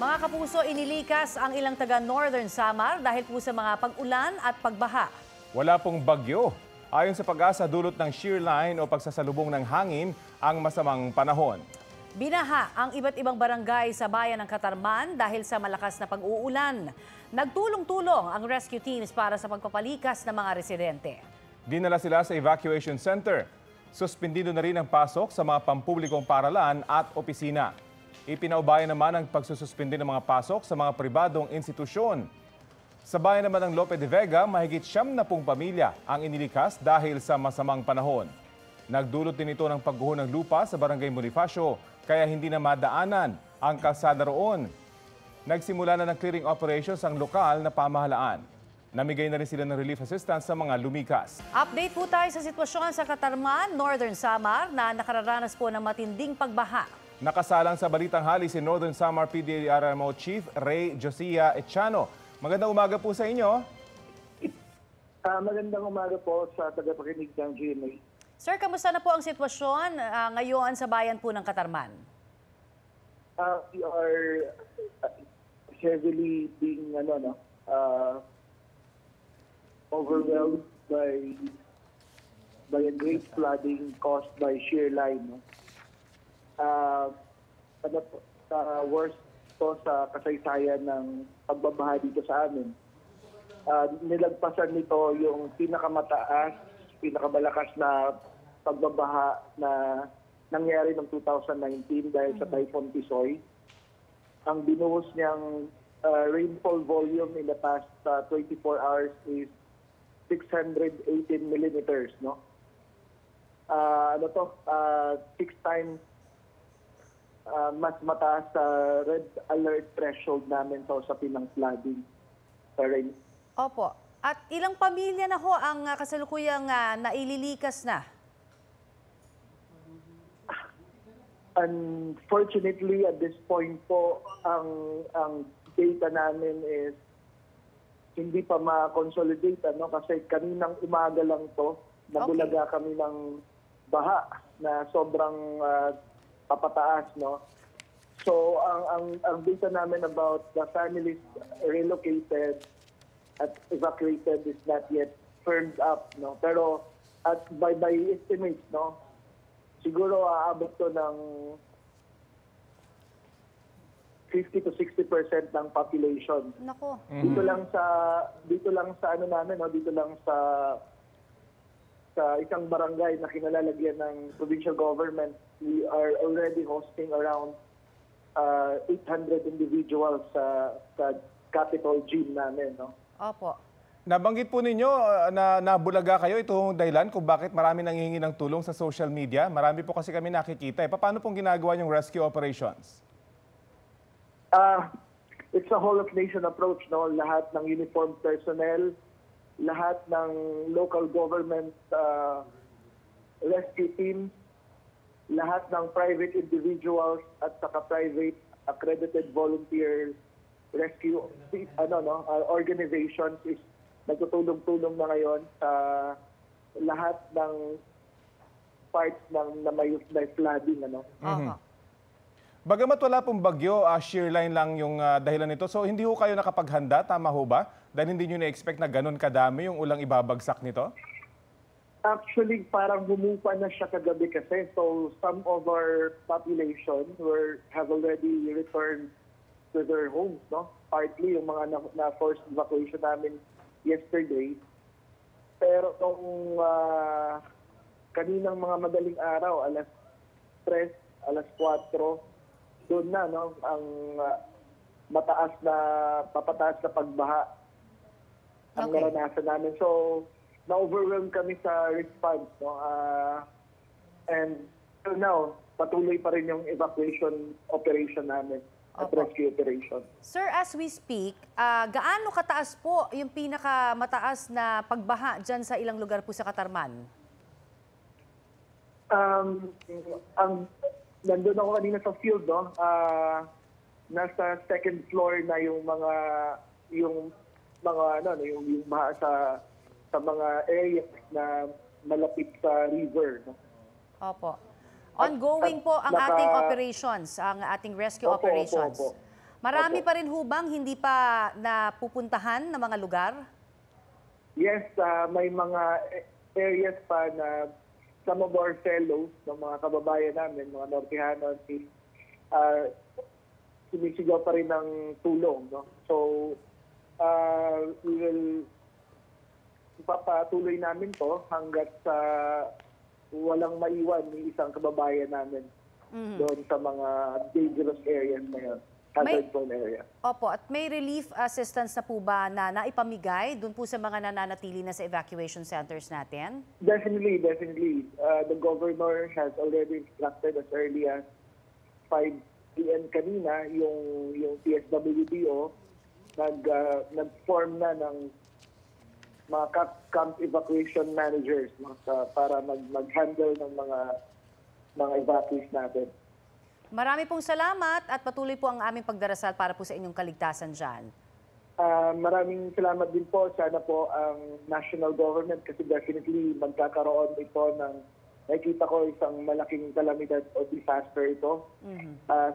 Mga kapuso, inilikas ang ilang taga Northern Samar dahil po sa mga pag-ulan at pagbaha. Wala pong bagyo. Ayon sa Pag-asa, dulot ng shear line o pagsasalubong ng hangin ang masamang panahon. Binaha ang iba't ibang barangay sa bayan ng Catarman dahil sa malakas na pag-uulan. Nagtulong-tulong ang rescue teams para sa pagpapalikas ng mga residente. Dinala sila sa evacuation center. Suspendido na rin ang pasok sa mga pampublikong paaralan at opisina. Ipinaubaya naman ang pagsususpindi ng mga pasok sa mga pribadong institusyon. Sa bayan naman ng Lope de Vega, mahigit 70 pamilya ang inilikas dahil sa masamang panahon. Nagdulot din ito ng pagguho ng lupa sa Barangay Bonifacio, kaya hindi na madaanan ang kalsada roon. Nagsimula na ng clearing operations ang lokal na pamahalaan. Namigay na rin sila ng relief assistance sa mga lumikas. Update po tayo sa sitwasyon sa Catarman, Northern Samar na nakararanas po ng matinding pagbaha. Nakasalang sa Balitang Hali si Northern Samar PDRMO Chief Ray Josiah Echano. Magandang umaga po sa inyo. Magandang umaga po sa tagapakinig ng GMA. Sir, kamusta na po ang sitwasyon ngayon sa bayan po ng Catarman? We are heavily being overwhelmed by a great flooding caused by shear line. No? Worst to sa kasaysayan ng pagbabaha dito sa amin. Nilagpasan nito yung pinakamalakas na pagbabaha na nangyari noong 2019 dahil sa Typhoon Tisoy. Ang binuhos niyang rainfall volume in the past 24 hours is 618 millimeters. No? 6 times mas mataas sa red alert threshold namin sa usapin ng flooding sa rain. Opo. At ilang pamilya na ho ang kasalukuyang naililikas na? Unfortunately, at this point po, ang data namin is hindi pa ma-consolidate, kasi kaninang umaga lang to, nabulaga kami ng baha na sobrang papataas, no? So ang data namin about the families relocated at evacuated is not yet firmed up, no? Pero by estimates, no, siguro aabot to ng 50 to 60% ng population. Nako. Dito lang sa ano namin, no, dito lang sa isang barangay na kinalalagyan ng provincial government, we are already hosting around 800 individuals sa Capitol Gym namin, no? Opo. Nabanggit po ninyo na nabulaga kayo. Itong dahilan kung bakit marami nanghihingi ng tulong sa social media. Marami po kasi kami nakikita. Paano pong ginagawa yung rescue operations? It's a whole of nation approach, no? Lahat ng uniformed personnel, lahat ng local government rescue teams, lahat ng private individuals at saka private accredited volunteer rescue organizations is nagtutulong-tulong na ngayon sa lahat ng parts ng na may flooding, Bagamat wala pong bagyo, shear line lang yung dahilan nito. So hindi ho kayo nakapaghanda, tama ho ba? Dahil hindi nyo na-expect na ganun kadami yung ulang ibabagsak nito? Actually, parang bumupa na siya kagabi kasi. So some of our population have already returned to their homes, no? Partly yung mga na-forced evacuation namin yesterday. Pero itong kaninang mga madaling araw, alas 3, alas 4, doon na, no, ang papataas na pagbaha ang naranasan namin. So, na-overwhelm kami sa response, no? And till now, patuloy pa rin yung evacuation operation namin at rescue operation. Sir, as we speak, gaano kataas po yung pinakamataas na pagbaha dyan sa ilang lugar po sa Catarman? Nandun ako kanina sa field, no? Nasa second floor na yung baha sa mga areas na malapit sa river, no? Opo. Ongoing po ang ating operations, ang ating rescue operations. Opo. Marami Opo. pa rin hubang hindi pa napupuntahan na mga lugar? Yes, may mga areas pa na some of our fellows, ng mga kababayan namin, mga Nortehanos, sumisigaw pa rin ng tulong. No? So, we will ipapatuloy namin to hanggat sa walang maiwan ni isang kababayan namin doon sa mga dangerous areas na yun, hazard zone area. Opo, at may relief assistance na po ba na naipamigay doon po sa mga nananatili na sa evacuation centers natin? Definitely. The governor has already instructed as early as 5 p.m. kanina yung PSWDO nag-form na ng mga camp evacuation managers para mag-handle ng mga evacuees natin. Marami pong salamat at patuloy po ang aming pagdarasal para po sa inyong kaligtasan dyan. Maraming salamat din po. Sana po ang national government kasi definitely magkakaroon ito ng nakikita ko isang malaking kalamidad o disaster ito.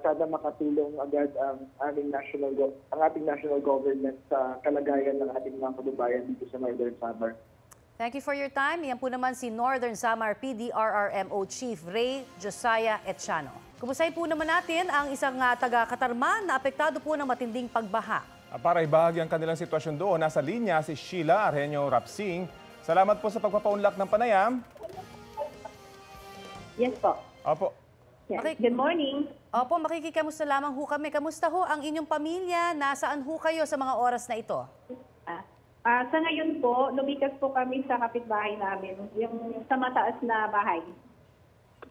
Sana makatulong agad ang ating national government sa kalagayan ng ating mga kababayan dito sa Northern Samar. Thank you for your time. Yan po naman si Northern Samar PDRRMO Chief Ray Josiah Etchano. Kumustahin po naman natin ang isang taga-Katarman na apektado po ng matinding pagbaha. Para ibahagi ang kanilang sitwasyon doon, nasa linya si Sheila Arhenio Rapsing. Salamat po sa pagpapaunlak ng panayam. Yes po. Opo. Yes. Okay. Good morning. Opo, makikikamusta lamang ho kami. Kamusta ho ang inyong pamilya? Nasaan ho kayo sa mga oras na ito? Sa ngayon po, lumikas po kami sa kapitbahay namin, yung sa mataas na bahay.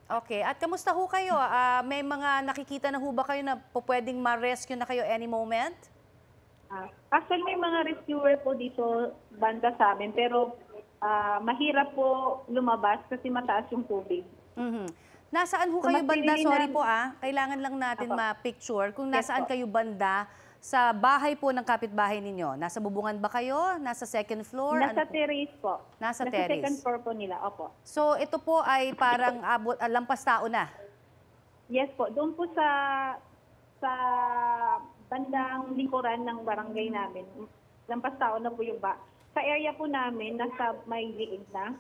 Okay. At kamusta ho kayo? May mga nakikita na ho ba kayo na pwedeng ma-rescue na kayo any moment? Actually, may mga rescuer po dito banda sa amin, pero mahirap po lumabas kasi mataas yung tubig. Nasaan ho kayo banda? Sorry po kailangan lang natin ma-picture. Kung nasaan kayo banda sa bahay po ng kapitbahay ninyo. Nasa bubungan ba kayo? Nasa second floor? Nasa terrace po. Nasa Nasa terrace. second floor po nila, opo. So ito po ay parang lampas tao na? Yes po, doon po sa bandang likuran ng barangay namin. Lampas tao na po yung sa area po namin, nasa may liig na.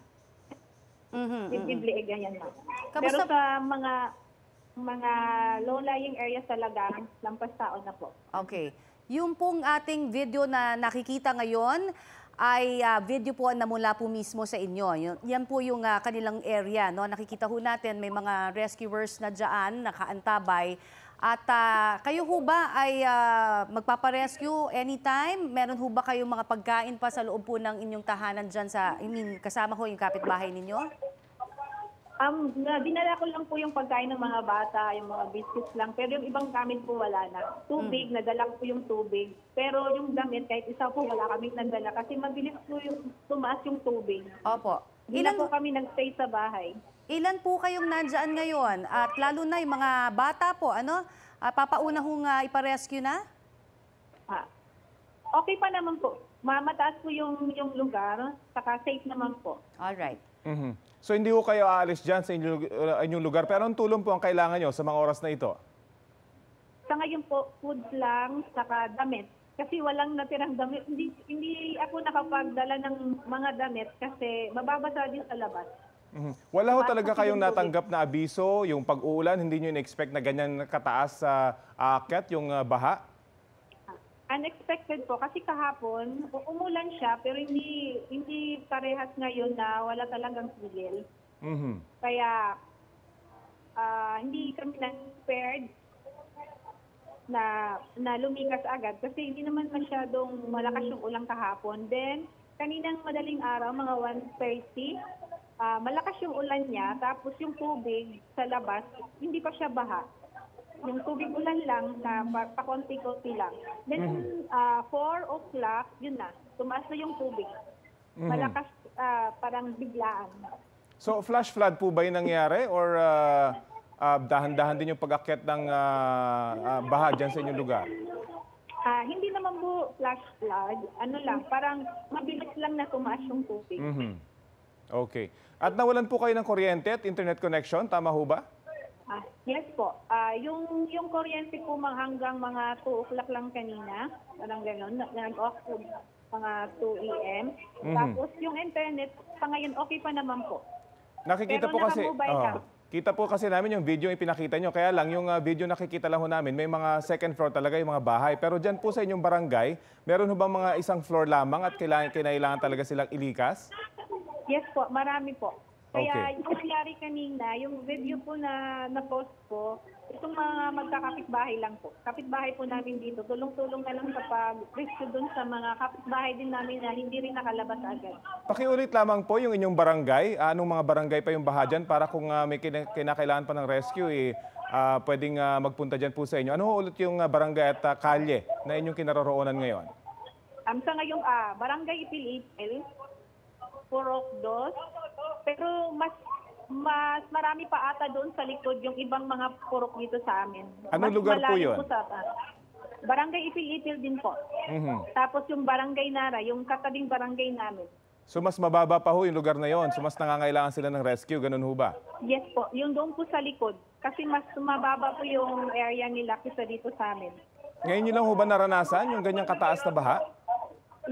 Liig ganyan na. Pero sa mga low-lying areas talaga, lampas tao na po. Okay. Yung pong ating video na nakikita ngayon ay video po na mula po mismo sa inyo. Yan po yung kanilang area. No? Nakikita ho natin may mga rescuers na dyan, nakaantabay. At kayo ho ba ay magpaparescue anytime? Meron ho ba kayong mga pagkain pa sa loob po ng inyong tahanan dyan kasama ho yung kapitbahay ninyo? Dinala ko lang po yung pagkain ng mga bata, yung mga biscuits lang. Pero yung ibang gamit po wala na. Tubig, nadala ko po yung tubig. Pero yung damit, kahit isa po wala kaming nagdala. Kasi mabilis po yung tumaas yung tubig. Opo. Hindi na po kami nag-stay sa bahay. Ilan po kayong nandyan ngayon? At lalo na yung mga bata po, papauna hong iparescue na? Okay pa naman po. Mataas po yung lugar, saka safe naman po. Alright. So hindi ko kayo aalis dyan sa inyong lugar, pero anong tulong po ang kailangan nyo sa mga oras na ito? Sa ngayon po, food lang, saka damit. Kasi walang natirang damit. Hindi ako nakapagdala ng mga damit kasi mababasa din sa labas. Wala ho talaga kayong natanggap na abiso, yung pag-uulan, hindi nyo in-expect na ganyan kataas sa aakyat, yung baha? Unexpected po kasi kahapon umulan siya pero hindi parehas ngayon na wala talagang tigil. Kaya hindi kami prepared na lumikas agad kasi hindi naman masyadong malakas yung ulan kahapon. Then kaninang madaling araw mga 1:30 malakas yung ulan niya tapos yung tubig sa labas hindi pa siya baha. Yung tubig ulan lang na pakonti-konti lang. Then 4 o'clock, yun na, tumaas na yung tubig. Malakas, parang biglaan. So flash flood po ba yung nangyari or dahan-dahan din yung pag-akyat ng baha dyan sa inyong lugar? Hindi naman po flash flood. Ano lang, parang mabilis lang na tumaas yung tubig. Okay. At nawalan po kayo ng kuryente at internet connection, tama ho ba? Yes po. Yung kuryente po hanggang mga 2 o'clock lang kanina, parang gano'n, nag-off po mga 2 a.m. Tapos yung internet, pa ngayon okay pa naman po. Nakikita Pero po kasi, naka-mobile lang. kita po kasi namin yung video yung ipinakita nyo. Kaya lang, yung video nakikita lang ho namin, may mga second floor talaga yung mga bahay. Pero dyan po sa inyong barangay, meron ho bang mga isang floor lamang at kailangan talaga silang ilikas? Yes po, marami po. Kaya Okay. yung nangyari kanina, yung video po na na-post po, itong mga magkakapitbahay lang po. Kapitbahay po namin dito, tulong-tulong na lang sa pag-rescue dun sa mga kapitbahay din namin na hindi rin nakalabas agad. Pakiulit lamang po yung inyong barangay. Anong mga barangay pa yung baha dyan para kung may kinakailangan pa ng rescue, pwedeng magpunta dyan po sa inyo. Ano ho ulit yung barangay at kalye na inyong kinaroroonan ngayon? Sa ngayong Barangay Ipil-Ipil, Purok Dos, pero mas marami pa ata doon sa likod yung ibang mga purok dito sa amin. Anong Mas lugar po malayo yun? Barangay Ipil-Ipil din po. Tapos yung Barangay Nara, yung katabing barangay namin. So mas mababa pa ho yung lugar na yon. So mas nangangailangan sila ng rescue, ganun ho ba? Yes po, yung doon po sa likod. Kasi mas mababa po yung area nila kaysa dito sa amin. Ngayon nyo lang ho ba naranasan yung ganyang kataas na baha?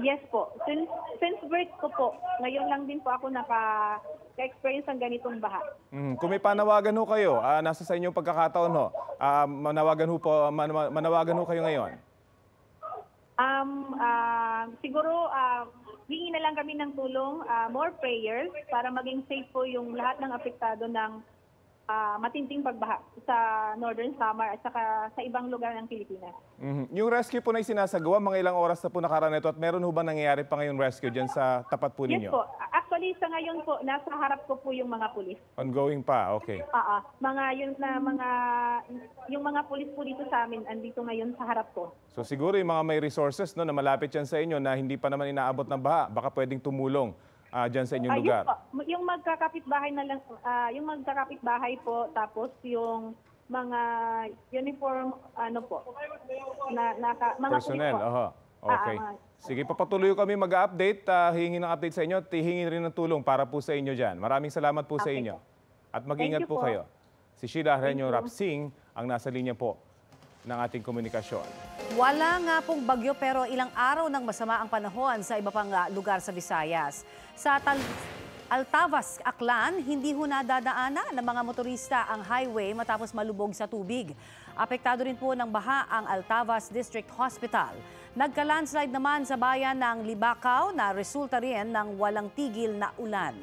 Yes po. Since birth ko po, ngayon lang din po ako naka-experience ng ganitong baha. Kung may panawagan ho kayo, nasa sa inyong pagkakataon ho, manawagan ho kayo ngayon. Siguro, hingi na lang kami ng tulong, more prayers para maging safe po yung lahat ng apektado ng matinding pagbaha sa Northern Samar at saka sa ibang lugar ng Pilipinas. Yung rescue po na isinasagawa, mga ilang oras na po nakaraan ito at meron ho ba nangyayari pa ngayon rescue dyan sa tapat po Yes ninyo? po. Actually, sa ngayon po, nasa harap ko po yung mga pulis. Ongoing pa, okay. Yung mga pulis po dito sa amin, andito ngayon sa harap ko. So siguro yung mga may resources no, na malapit yan sa inyo na hindi pa naman inaabot ng baha, baka pwedeng tumulong dyan sa inyong lugar. Yung magkakapitbahay na lang, yung magkakapitbahay po, tapos yung mga uniform, mga Personnel, pulis po. Okay. Sige, papatuloy kami mag-update. Hihingi ng update sa inyo at hihingi rin ng tulong para po sa inyo dyan. Maraming salamat po sa Okay. inyo. At mag-ingat Thank you po po. kayo. Si Sheila Reño Rapsing ang nasa linya po ng ating komunikasyon. Wala nga pong bagyo pero ilang araw ng masama ang panahon sa iba pang lugar sa Visayas. Sa Altavas, Aklan, hindi ho nadadaanan ng mga motorista ang highway matapos malubog sa tubig. Apektado rin po ng baha ang Altavas District Hospital. Nagka-landslide naman sa bayan ng Libakaw na resulta rin ng walang tigil na ulan.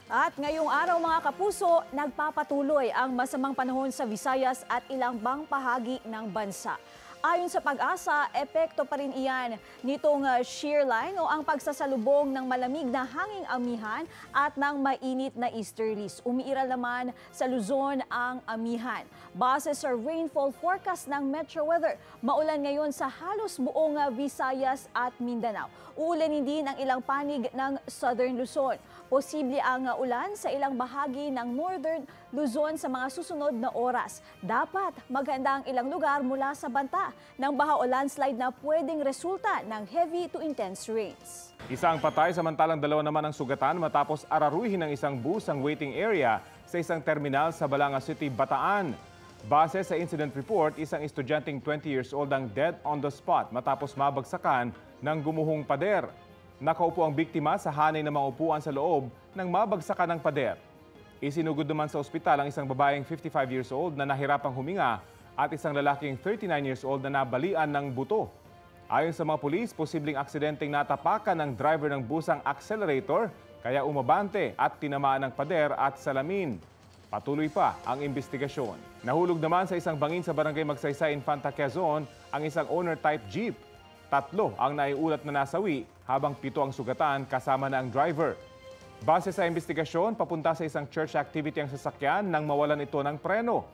At ngayong araw mga kapuso, nagpapatuloy ang masamang panahon sa Visayas at ilang bang bahagi ng bansa. Ayon sa Pag-asa, epekto pa rin iyan nitong shear line o ang pagsasalubong ng malamig na hanging amihan at ng mainit na easterlies. Umiiral naman sa Luzon ang amihan. Base sa rainfall forecast ng Metro Weather, maulan ngayon sa halos buong Visayas at Mindanao. Uulanin din ang ilang panig ng Southern Luzon. Posible ang ulan sa ilang bahagi ng Northern Luzon sa mga susunod na oras. Dapat maghanda ang ilang lugar mula sa banta ng baha o landslide na pwedeng resulta ng heavy to intense rains. Isa ang patay samantalang dalawa naman ang sugatan matapos araruhin ng isang bus ang waiting area sa isang terminal sa Balanga City, Bataan. Base sa incident report, isang estudyanteng 20 years old ang dead on the spot matapos mabagsakan ng gumuhong pader. Nakaupo ang biktima sa hanay ng mga upuan sa loob ng mabagsakan ng pader. Isinugod naman sa ospital ang isang babaeng 55 years old na nahirapang huminga at isang lalaking 39 years old na nabalian ng buto. Ayon sa mga pulis, posibleng aksidenteng natapakan ng driver ng bus ang accelerator kaya umabante at tinamaan ng pader at salamin. Patuloy pa ang investigasyon. Nahulog naman sa isang bangin sa barangay Magsaysay, Infanta, Quezon ang isang owner-type jeep. 3 ang naiulat na nasawi habang 7 ang sugatan kasama na ang driver. Base sa investigasyon, papunta sa isang church activity ang sasakyan nang mawalan ito ng preno.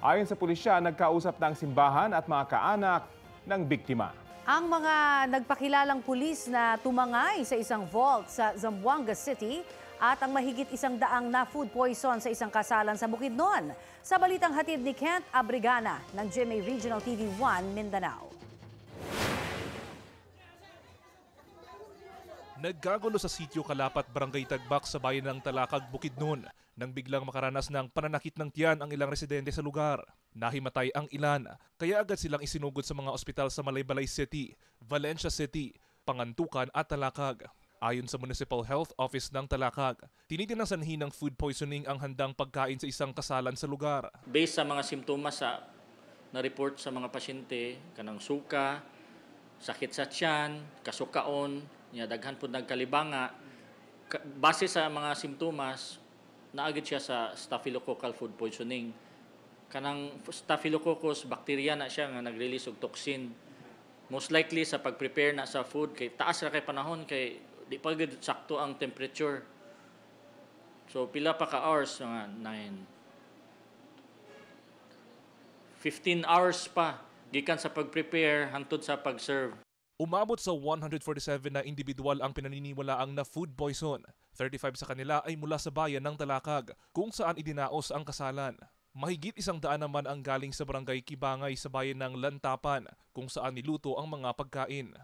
Ayon sa pulisya, nagkausap na ang simbahan at mga kaanak ng biktima. Ang mga nagpakilalang pulis na tumangay sa isang vault sa Zamboanga City at ang mahigit 100 na food poison sa isang kasalan sa Bukidnon. Sa balitang hatid ni Kent Abrigana ng GMA Regional TV 1 Mindanao. Nagkagulo sa sitio Kalapat, Barangay Tagbak sa bayan ng Talakag, Bukidnon nang biglang makaranas ng pananakit ng tiyan ang ilang residente sa lugar. Nahimatay ang ilan, kaya agad silang isinugod sa mga ospital sa Malaybalay City, Valencia City, Pangantukan at Talakag. Ayon sa Municipal Health Office ng Talakag, tinitin ng sanhi ng food poisoning ang handang pagkain sa isang kasalan sa lugar. Based sa mga simptomas sa na-report sa mga pasyente, kanang suka, sakit sa tiyan, kasukaon, daghan po nagkalibanga, base sa mga simptomas, naagid siya sa staphylococcal food poisoning. Kanang staphylococcus bacteria na siya nga nag-release og toxin. Most likely sa pag-prepare na sa food kay taas ra kay panahon kay di pa gid sakto ang temperature. So pila pa ka hours nga 15 hours pa gikan sa pag-prepare hangtod sa pag-serve. Umabot sa 147 na individual ang pinaniniwalaang na food poison. 35 sa kanila ay mula sa bayan ng Talakag, kung saan idinaos ang kasalan. Mahigit 100 naman ang galing sa barangay Kibangay sa bayan ng Lantapan, kung saan niluto ang mga pagkain.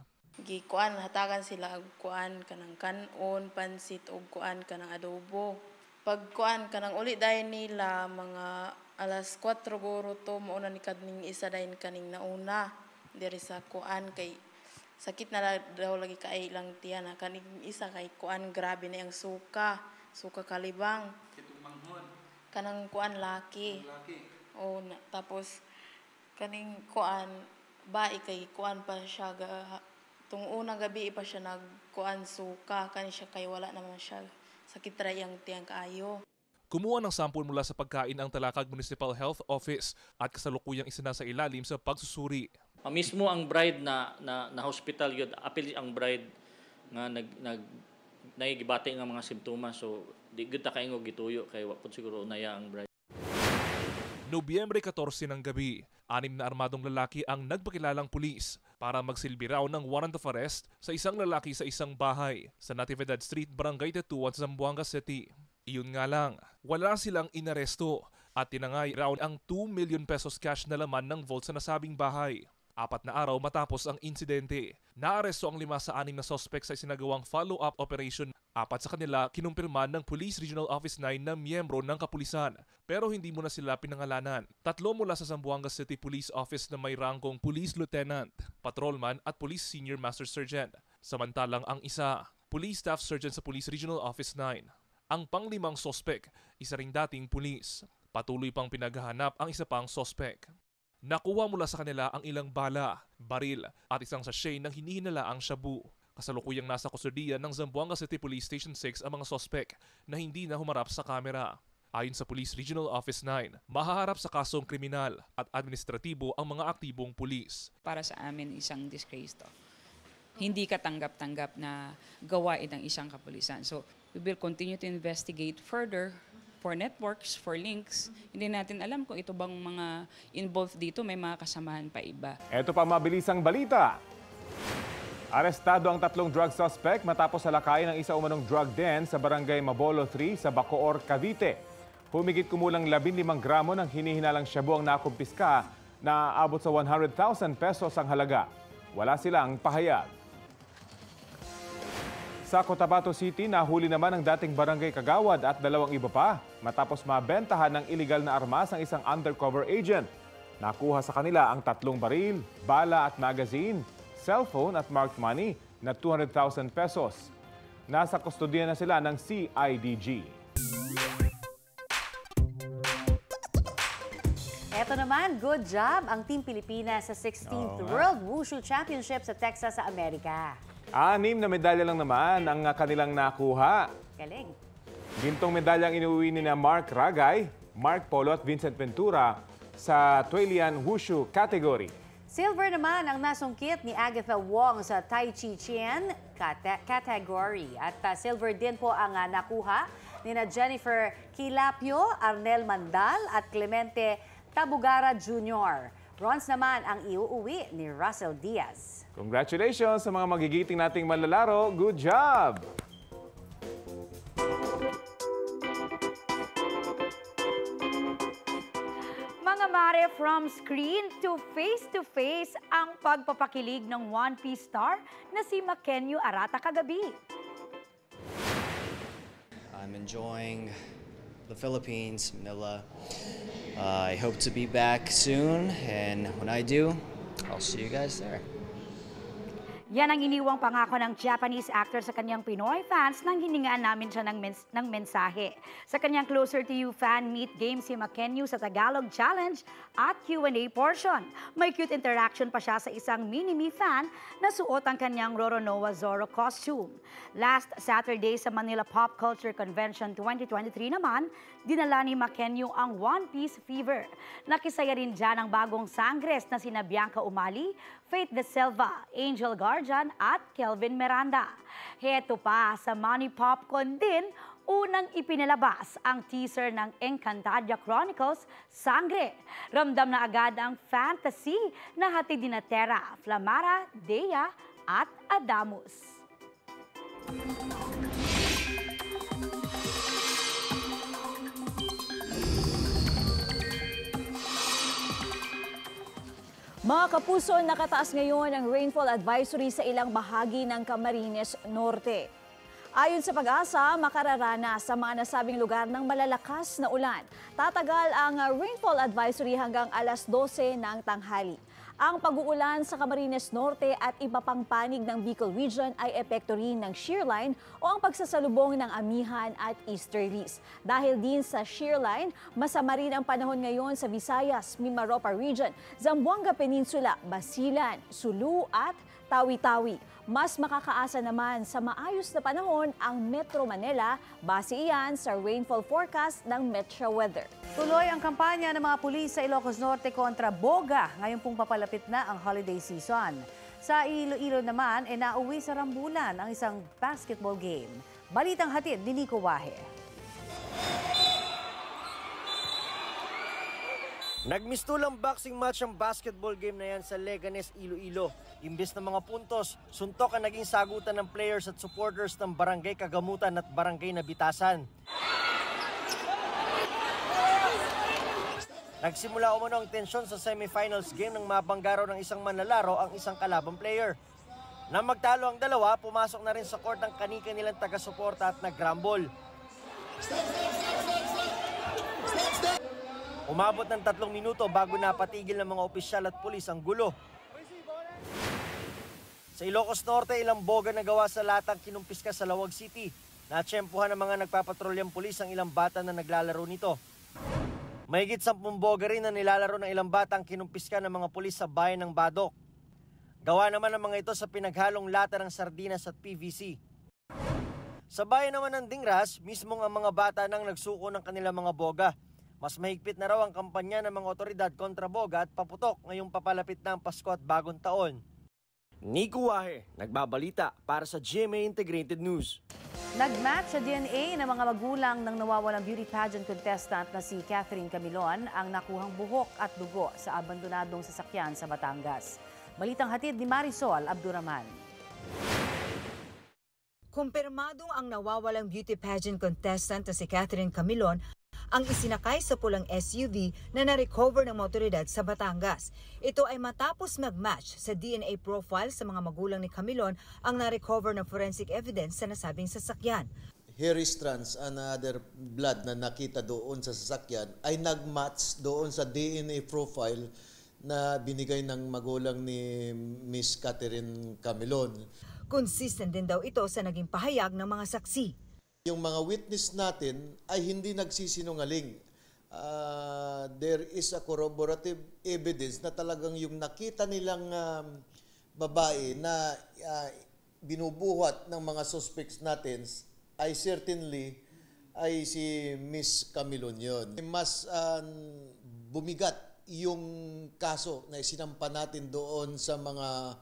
Gikuan, hatagan sila og kuan kanang kanon, pansit ug kuan kanang adobo. Pag kuan kanang uli dayon nila mga alas 4 guro to mauna ni kadning isa dayon kaning nauna diri sa kuan kay sakit na daw lagi kay lang tiyan na kaning isa kay kuan grabe na yung suka kalibang kanang kuan laki o tapos kaning kuan bai kay kuan pa siya tung unang gabi pa siya nagkuan suka kani siya kay wala naman siya sakit ra yang tiyan kaayo. Kumuha ng sampol mula sa pagkain ang Talakag Municipal Health Office at kasalukuyang isinasa ilalim sa pagsusuri. Mismo ang bride na hospital yun, apil ang bride nga nagigibati nga mga simptomas. So, di gud ta kaingo gituyo kay wapod siguro unaya ang bride. Nobyembre 14 ng gabi, 6 na armadong lalaki ang nagpakilalang pulis para magsilbi raw ng warrant of arrest sa isang lalaki sa isang bahay sa Natividad Street, Barangay Tetuan, Zamboanga City. Iyon nga lang, wala silang inaresto at tinangay raw ang 2 million pesos cash na laman ng vault sa nasabing bahay. 4 na araw matapos ang insidente, naaresto ang 5 sa 6 na suspect sa isinagawang follow-up operation. 4 sa kanila kinumpirma ng Police Regional Office 9 na miyembro ng kapulisan, pero hindi muna sila pinangalanan. 3 mula sa Zamboanga City Police Office na may rangkong Police Lieutenant, Patrolman at Police Senior Master Sergeant. Samantalang ang isa, Police Staff Sergeant sa Police Regional Office 9. Ang pang-5 suspect, isa ring dating pulis. Patuloy pang pinaghahanap ang isa pang suspect. Nakuha mula sa kanila ang ilang bala, baril at isang sachet ng hinihinala ang shabu. Kasalukuyang nasa kustodiya ng Zamboanga City Police Station 6 ang mga suspect na hindi na humarap sa kamera. Ayon sa Police Regional Office 9, mahaharap sa kasong kriminal at administratibo ang mga aktibong pulis. Para sa amin isang disgrace to. Hindi katanggap-tanggap na gawain ng isang kapulisan. So we will continue to investigate further for networks, for links. Hindi natin alam kung ito bang mga involved dito, may mga kasamahan pa iba. Ito pa mabilisang balita. Arestado ang 3 drug suspect matapos salakayin ng isa umanong drug den sa barangay Mabolo 3 sa Bacoor, Cavite. Humigit kumulang 15 gramo ng hinihinalang shabu ang nakumpiska na abot sa 100,000 pesos ang halaga. Wala silang pahayag. Sa Cotabato City, nahuli naman ang dating barangay Kagawad at 2 iba pa matapos mabentahan ng iligal na armas ang isang undercover agent. Nakuha sa kanila ang 3 baril, bala at magazine, cellphone at marked money na 200,000 pesos. Nasa kustodiya na sila ng CIDG. Eto naman, good job ang Team Pilipinas sa 16th World Wushu Championship sa Texas sa Amerika. 6 na medalya lang naman ang kanilang nakuha. Galing. Gintong medalyang inuwi ni na Mark Ragay, Mark Polo at Vincent Ventura sa Tuelian Wushu category. Silver naman ang nasungkit ni Agatha Wong sa Tai Chi Chuan category. At silver din po ang nakuha ni na Jennifer Quilapio, Arnel Mandal at Clemente Tabugara Jr. Bronze naman ang iuuwi ni Russell Diaz. Congratulations sa mga magigiting nating manlalaro. Good job! Mga mare, from screen to face ang pagpapakilig ng One Piece star na si Makenyo Arata kagabi. I'm enjoying the Philippines, Manila. I hope to be back soon, and when I do, I'll see you guys there. Yan ang iniwang pangako ng Japanese actor sa kanyang Pinoy fans nang hiningaan namin siya ng mensahe. Sa kanyang Closer to You fan meet game si Makenyu sa Tagalog Challenge at Q&A portion. May cute interaction pa siya sa isang mini-me fan na suot ang kanyang Roronoa Zorro costume. Last Saturday sa Manila Pop Culture Convention 2023 naman, dinala ni Makenyu ang One Piece Fever. Nakisaya rin dyan ang bagong sangres na sina Bianca Umali, Faith De Silva, Angel Guardian at Kelvin Miranda. Heto pa sa Money Popcorn din, unang ipinalabas ang teaser ng Encantadia Chronicles, Sangre. Ramdam na agad ang fantasy na hatid ni Terra, Flamara, Dea at Adamus. Mga kapuso, nakataas ngayon ang rainfall advisory sa ilang bahagi ng Camarines Norte. Ayon sa Pag-asa, makararanas sa mga nasabing lugar ng malalakas na ulan. Tatagal ang rainfall advisory hanggang alas 12 ng tanghali. Ang pag-uulan sa Camarines Norte at iba pang panig ng Bicol Region ay epekto rin ng shear line o ang pagsasalubong ng amihan at easterlies. Dahil din sa shear line, masama rin ang panahon ngayon sa Visayas, Mimaropa Region, Zamboanga Peninsula, Basilan, Sulu at Tawi-Tawi. Mas makakaasa naman sa maayos na panahon ang Metro Manila, base iyan sa rainfall forecast ng Metro Weather. Tuloy ang kampanya ng mga pulis sa Ilocos Norte kontra Boga. Ngayon pong papalapit na ang holiday season. Sa Iloilo naman, nauwi sa Rambulan ang isang basketball game. Balitang hatid ni Nico Wahe. Nagmistulang boxing match ang basketball game na yan sa Leganes, Iloilo. Imbes na mga puntos, suntok ang naging sagutan ng players at supporters ng Barangay Kagamutan at Barangay Nabitasan. Nagsimula umano ang tensyon sa semifinals game nang mabanggaraw ng isang manlalaro ang isang kalabang player. Nang magtalo ang dalawa, pumasok na rin sa court ang kani-kanilang taga-suporta at nag-rumble. Umabot ng 3 minuto bago napatigil ng mga opisyal at pulis ang gulo. Sa Ilocos Norte, ilang boga na gawa sa latang kinumpiska sa Lawag City. Natsyempuhan ng mga nagpapatrolyang pulis ang ilang bata na naglalaro nito. Mahigit 10 boga rin na nilalaro ng ilang bata ang kinumpiska ng mga pulis sa bayan ng Badok. Gawa naman ang mga ito sa pinaghalong lata ng sardinas at PVC. Sa bayan naman ng Dingras, mismong ang mga bata nang nagsuko ng kanilang mga boga. Mas mahigpit na raw ang kampanya ng mga otoridad kontra boga at paputok ngayong papalapit na ang Pasko at Bagong Taon. Nico Wahe, nagbabalita para sa GMA Integrated News. Nag-match sa DNA ng mga magulang ng nawawalang beauty pageant contestant na si Catherine Camilon ang nakuhang buhok at dugo sa abandonadong sasakyan sa Batangas. Balitang hatid ni Marisol Abduraman. Kumpirmadong ang nawawalang beauty pageant contestant na si Catherine Camilon ang isinakay sa pulang SUV na na-recover ng mga otoridad sa Batangas. Ito ay matapos mag-match sa DNA profile sa mga magulang ni Camilon ang na-recover ng forensic evidence sa nasabing sasakyan. Hairy strands, another blood na nakita doon sa sasakyan ay nag-match doon sa DNA profile na binigay ng magulang ni Miss Catherine Camilon. Consistent din daw ito sa naging pahayag ng mga saksi. Yung mga witness natin ay hindi nagsisinungaling. There is a corroborative evidence na talagang yung nakita nilang babae na binubuhat ng mga suspects natin ay certainly ay si Miss Camilon yun. Mas bumigat yung kaso na isinampa natin doon sa mga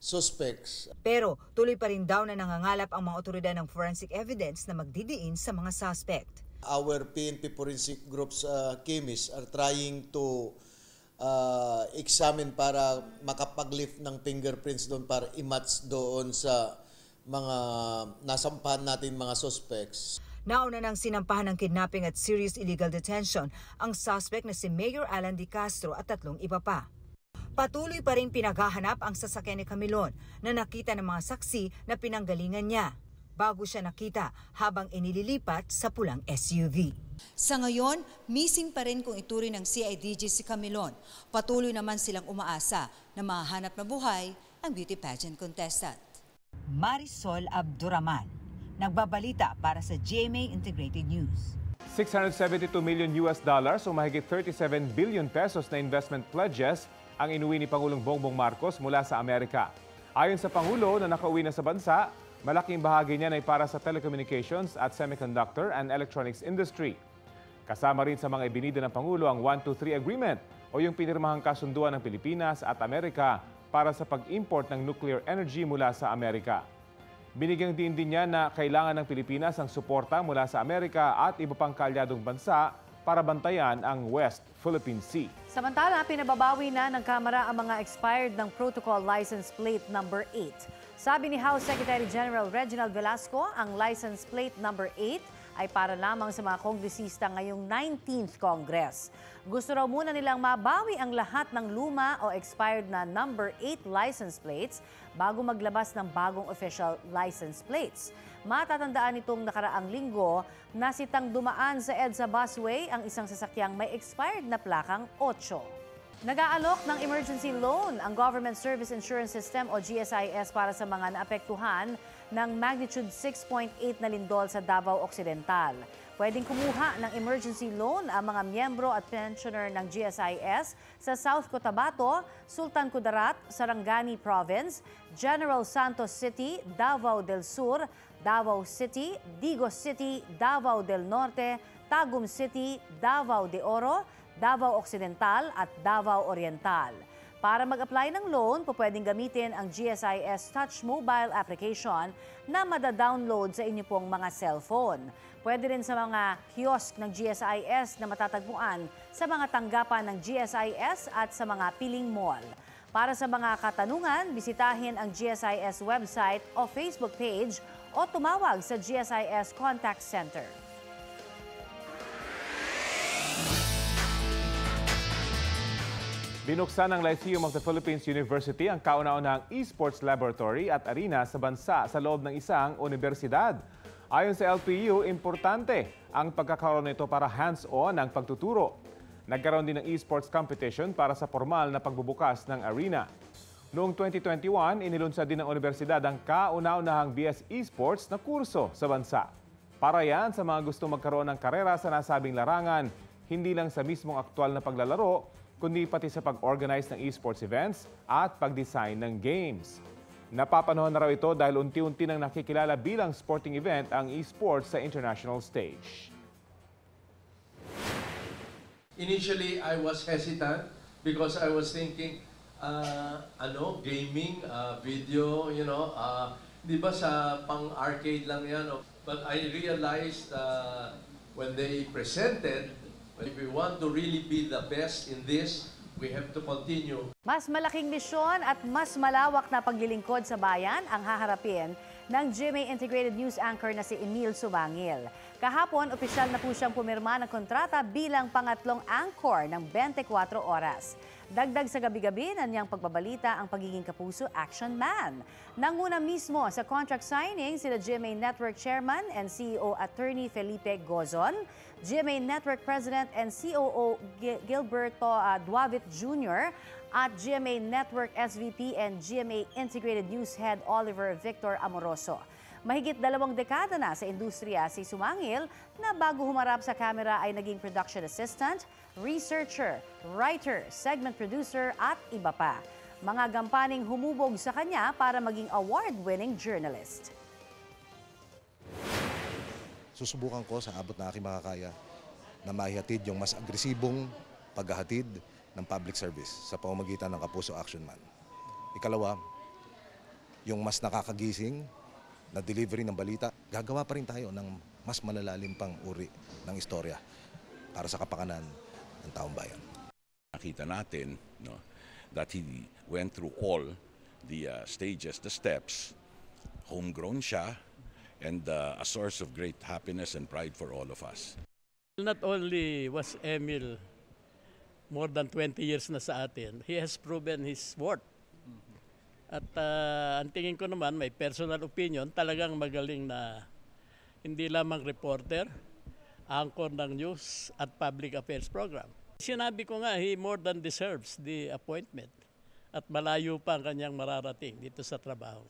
suspects. Pero tuloy pa rin daw na nangangalap ang mga otoridad ng forensic evidence na magdidiin sa mga suspect. Our PNP forensic groups chemists are trying to examine para makapag-lift ng fingerprints doon para i-match doon sa mga nasampahan natin mga suspects. Nauna nang sinampahan ng kidnapping at serious illegal detention ang suspect na si Mayor Alan Di Castro at 3 iba pa. Patuloy pa rin pinaghahanap ang sasakyan ni Camilon na nakita ng mga saksi na pinanggalingan niya. bago siya nakita habang inililipat sa pulang SUV. Sa ngayon, missing pa rin kung ituring ng CIDG si Camilon. Patuloy naman silang umaasa na mahanap na buhay ang beauty pageant contestant. Marisol Abduraman, nagbabalita para sa GMA Integrated News. $672 million o mahigit 37 billion pesos na investment pledges ang inuwi ni Pangulong Bongbong Marcos mula sa Amerika. Ayon sa Pangulo na nakauwi na sa bansa, malaking bahagi niyan ay para sa telecommunications at semiconductor and electronics industry. Kasama rin sa mga ibinida ng Pangulo ang 123 Agreement o yung pinirmahang kasunduan ng Pilipinas at Amerika para sa pag-import ng nuclear energy mula sa Amerika. Binigyang din niya na kailangan ng Pilipinas ang suporta mula sa Amerika at iba pang kaalyadong bansa para bantayan ang West Philippine Sea. Samantala, pinababawi na ng Kamara ang mga expired ng Protocol License Plate number 8. Sabi ni House Secretary General Reginald Velasco, ang License Plate number 8 ay para lamang sa mga kongresista ngayong 19th Congress. Gusto raw muna nilang mabawi ang lahat ng luma o expired na number 8 license plates bago maglabas ng bagong official license plates. Matatandaan itong nakaraang linggo na sitang dumaan sa EDSA busway ang isang sasakyang may expired na plakang 8. Nag-aalok ng emergency loan ang Government Service Insurance System o GSIS para sa mga naapektuhan ng magnitude 6.8 na lindol sa Davao Occidental. Pwedeng kumuha ng emergency loan ang mga miyembro at pensioner ng GSIS sa South Cotabato, Sultan Kudarat, Sarangani Province, General Santos City, Davao del Sur, Davao City, Digos City, Davao del Norte, Tagum City, Davao de Oro, Davao Occidental at Davao Oriental. Para mag-apply ng loan, pwedeng gamitin ang GSIS Touch Mobile application na mada-download sa inyo pong mga cellphone. Pwede rin sa mga kiosk ng GSIS na matatagpuan sa mga tanggapan ng GSIS at sa mga piling mall. Para sa mga katanungan, bisitahin ang GSIS website o Facebook page o tumawag sa GSIS Contact Center. Binuksan ng Lyceum of the Philippines University ang kauna-unahang esports laboratory at arena sa bansa sa loob ng isang universidad. Ayon sa LPU, importante ang pagkakaroon nito para hands-on ang pagtuturo. Nagkaroon din ng esports competition para sa formal na pagbubukas ng arena. Noong 2021, inilunsad din ng universidad ang kauna-unahang BS Esports na kurso sa bansa. Para yan sa mga gusto magkaroon ng karera sa nasabing larangan, hindi lang sa mismong aktual na paglalaro, kundi pati sa pag-organize ng esports events at pag-design ng games. Napapanahon na raw ito dahil unti-unti nang nakikilala bilang sporting event ang esports sa international stage. Initially, I was hesitant because I was thinking, gaming, video, di ba sa pang-arcade lang yan? But I realized when they presented, if we want to really be the best in this, we have to continue. Mas malaking misyon at mas malawak na paglilingkod sa bayan ang haharapin ng GMA Integrated News Anchor na si Emil Subangil. Kahapon, opisyal na po siyang pumirma ng kontrata bilang pangatlong anchor ng 24 oras. Dagdag sa gabi-gabi na niyang pagbabalita ang pagiging kapuso action man. Nanguna mismo sa contract signing sila GMA Network Chairman and CEO Attorney Felipe Gozon, GMA Network President and COO Gilberto Duavit Jr. at GMA Network SVP and GMA Integrated News Head Oliver Victor Amoroso. Mahigit 2 dekada na sa industriya si Sumangil na bago humarap sa kamera ay naging production assistant, researcher, writer, segment producer at iba pa. Mga gampaning humubog sa kanya para maging award-winning journalist. Susubukan ko sa abot na aking makakaya na maihatid yung mas agresibong paghahatid ng public service sa pamamagitan ng Kapuso Action Man. Ikalawa, yung mas nakakagising na delivery ng balita, gagawa pa rin tayo ng mas malalalim pang uri ng istorya para sa kapakanan ng taong bayan. Nakita natin that he went through all the stages, the steps, homegrown siya, and a source of great happiness and pride for all of us. Not only was Emil more than 20 years na sa atin, he has proven his worth At ang tingin ko naman, may personal opinion, talagang magaling na hindi lamang reporter, anchor ng news at public affairs program. Sinabi ko nga, he more than deserves the appointment at malayo pa ang kanyang mararating dito sa trabaho.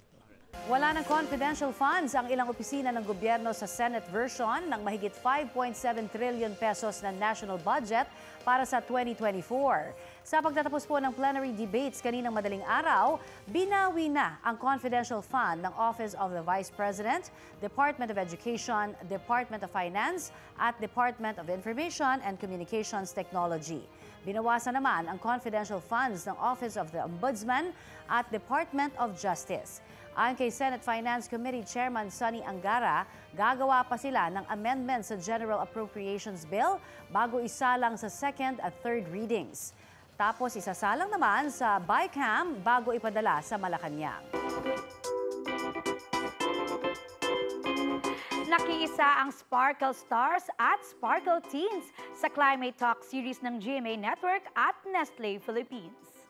Wala ng confidential funds ang ilang opisina ng gobyerno sa Senate version ng mahigit 5.7 trillion pesos na national budget para sa 2024. Sa pagtatapos po ng plenary debates kaninang madaling araw, binawi na ang confidential fund ng Office of the Vice President, Department of Education, Department of Finance at Department of Information and Communications Technology. Binawasan naman ang confidential funds ng Office of the Ombudsman at Department of Justice. Ayon kay Senate Finance Committee Chairman Sonny Angara, gagawa pa sila ng amendments sa General Appropriations Bill bago isalang sa second at third readings. Tapos isasalang naman sa BICAM bago ipadala sa Malacanang. Nakiisa ang Sparkle Stars at Sparkle Teens sa Climate Talk series ng GMA Network at Nestle Philippines.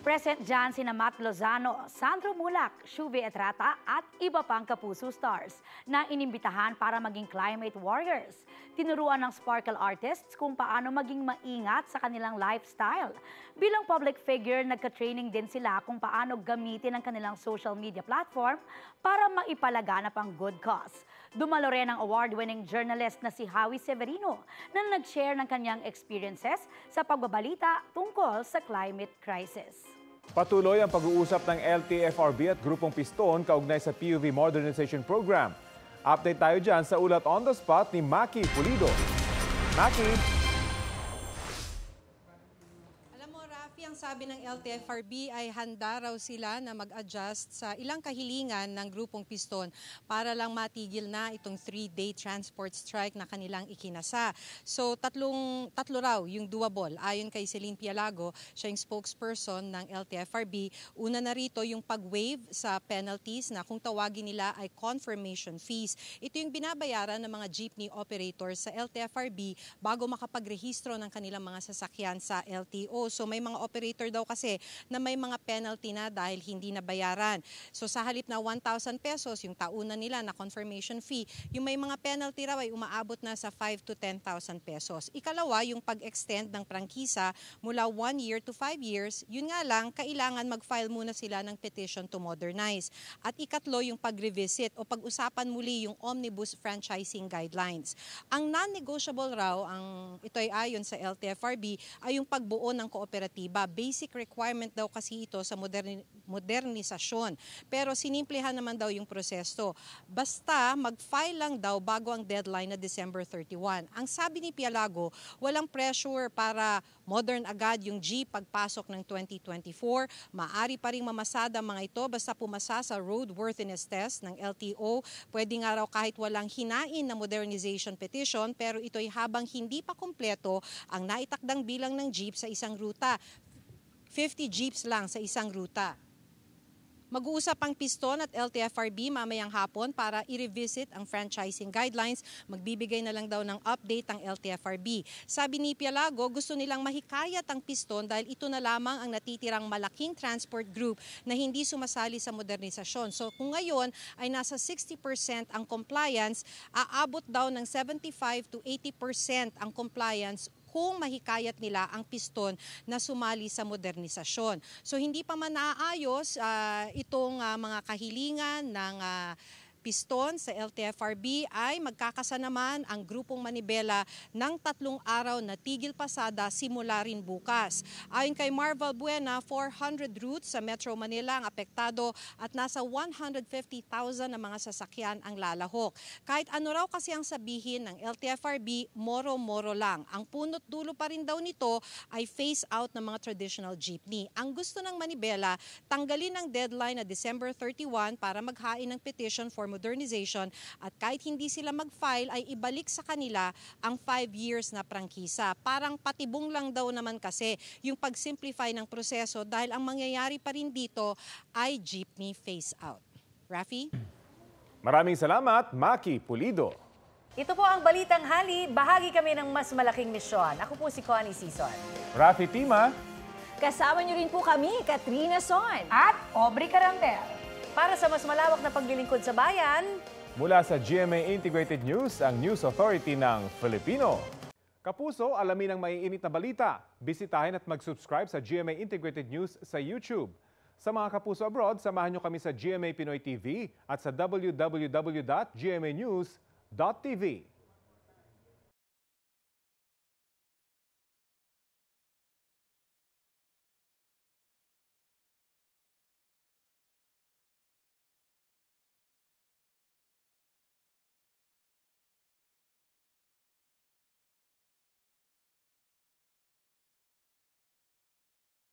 Present dyan sina Matt Lozano, Sandro Mulak, Shuve Etrata at iba pang Kapuso Stars na inimbitahan para maging climate warriors. Tinuruan ng Sparkle artists kung paano maging maingat sa kanilang lifestyle. Bilang public figure, nagka-training din sila kung paano gamitin ang kanilang social media platform para maipalaganap ang good cause. Dumalo rin ang award-winning journalist na si Howie Severino na nag-share ng kanyang experiences sa pagbabalita tungkol sa climate crisis. Patuloy ang pag-uusap ng LTFRB at Grupong Piston kaugnay sa PUV Modernization Program. Update tayo dyan sa ulat on the spot ni Maki Pulido. Maki! Ang sabi ng LTFRB ay handa raw sila na mag-adjust sa ilang kahilingan ng Grupong Piston para lang matigil na itong 3-day transport strike na kanilang ikinasa. So tatlo raw yung doable. Ayon kay Celine Pialago, siya yung spokesperson ng LTFRB. Una na rito yung pag-waive sa penalties na kung tawagin nila ay confirmation fees. Ito yung binabayaran ng mga jeepney operators sa LTFRB bago makapagrehistro ng kanilang mga sasakyan sa LTO. So may mga operator daw kasi na may mga penalty na dahil hindi nabayaran. So sa halip na 1,000 pesos yung taunan nila na confirmation fee, yung may mga penalty raw ay umaabot na sa 5 to 10,000 pesos. Ikalawa, yung pag-extend ng prangkisa mula 1 year to 5 years, yun nga lang, kailangan mag-file muna sila ng petition to modernize. At ikatlo, yung pag-revisit o pag-usapan muli yung omnibus franchising guidelines. Ang non-negotiable raw, ito ay ayon sa LTFRB, ay yung pagbuo ng kooperatiba. Basic requirement daw kasi ito sa modernisasyon. Pero sinimplehan naman daw yung proseso. Basta mag-file lang daw bago ang deadline na December 31. Ang sabi ni Pialago, walang pressure para modern agad yung Jeep pagpasok ng 2024. Maari pa ring mamasada mga ito basta pumasa sa roadworthiness test ng LTO. Pwede nga raw kahit walang hinain na modernization petition pero ito'y habang hindi pa kumpleto ang naitakdang bilang ng Jeep sa isang ruta. 50 jeeps lang sa isang ruta. Mag-uusap ang Piston at LTFRB mamayang hapon para i-revisit ang franchising guidelines. Magbibigay na lang daw ng update ang LTFRB. Sabi ni Pialago, gusto nilang mahikayat ang Piston dahil ito na lamang ang natitirang malaking transport group na hindi sumasali sa modernisasyon. So kung ngayon ay nasa 60% ang compliance, aabot daw ng 75 to 80% ang compliance kung mahikayat nila ang Piston na sumali sa modernisasyon. So hindi pa man naaayos itong mga kahilingan ng Piston sa LTFRB ay magkakasa naman ang Grupong Manibela ng 3 araw na tigil pasada simula rin bukas. Ayon kay Marvel Buena, 400 routes sa Metro Manila ang apektado at nasa 150,000 na mga sasakyan ang lalahok. Kahit ano raw kasi ang sabihin ng LTFRB, moro-moro lang. Ang punot dulo pa rin daw nito ay phase out ng mga traditional jeepney. Ang gusto ng Manibela, tanggalin ang deadline na December 31 para maghain ng petition for modernization at kahit hindi sila mag-file ay ibalik sa kanila ang 5 years na prangkisa. Parang patibong lang daw naman kasi yung pag-simplify ng proseso dahil ang mangyayari pa rin dito ay jeepney phase out. Rafi? Maraming salamat, Maki Pulido. Ito po ang Balitang Hali. Bahagi kami ng mas malaking misyon. Ako po si Connie Sison. Rafi Tima. Kasama niyo rin po kami, Katrina Son. At Aubrey Carambel. Para sa mas malawak na paglilingkod sa bayan, mula sa GMA Integrated News, ang News Authority ng Filipino. Kapuso, alamin ang maiinit na balita. Bisitahin at mag-subscribe sa GMA Integrated News sa YouTube. Sa mga kapuso abroad, samahan niyo kami sa GMA Pinoy TV at sa www.gmanews.tv.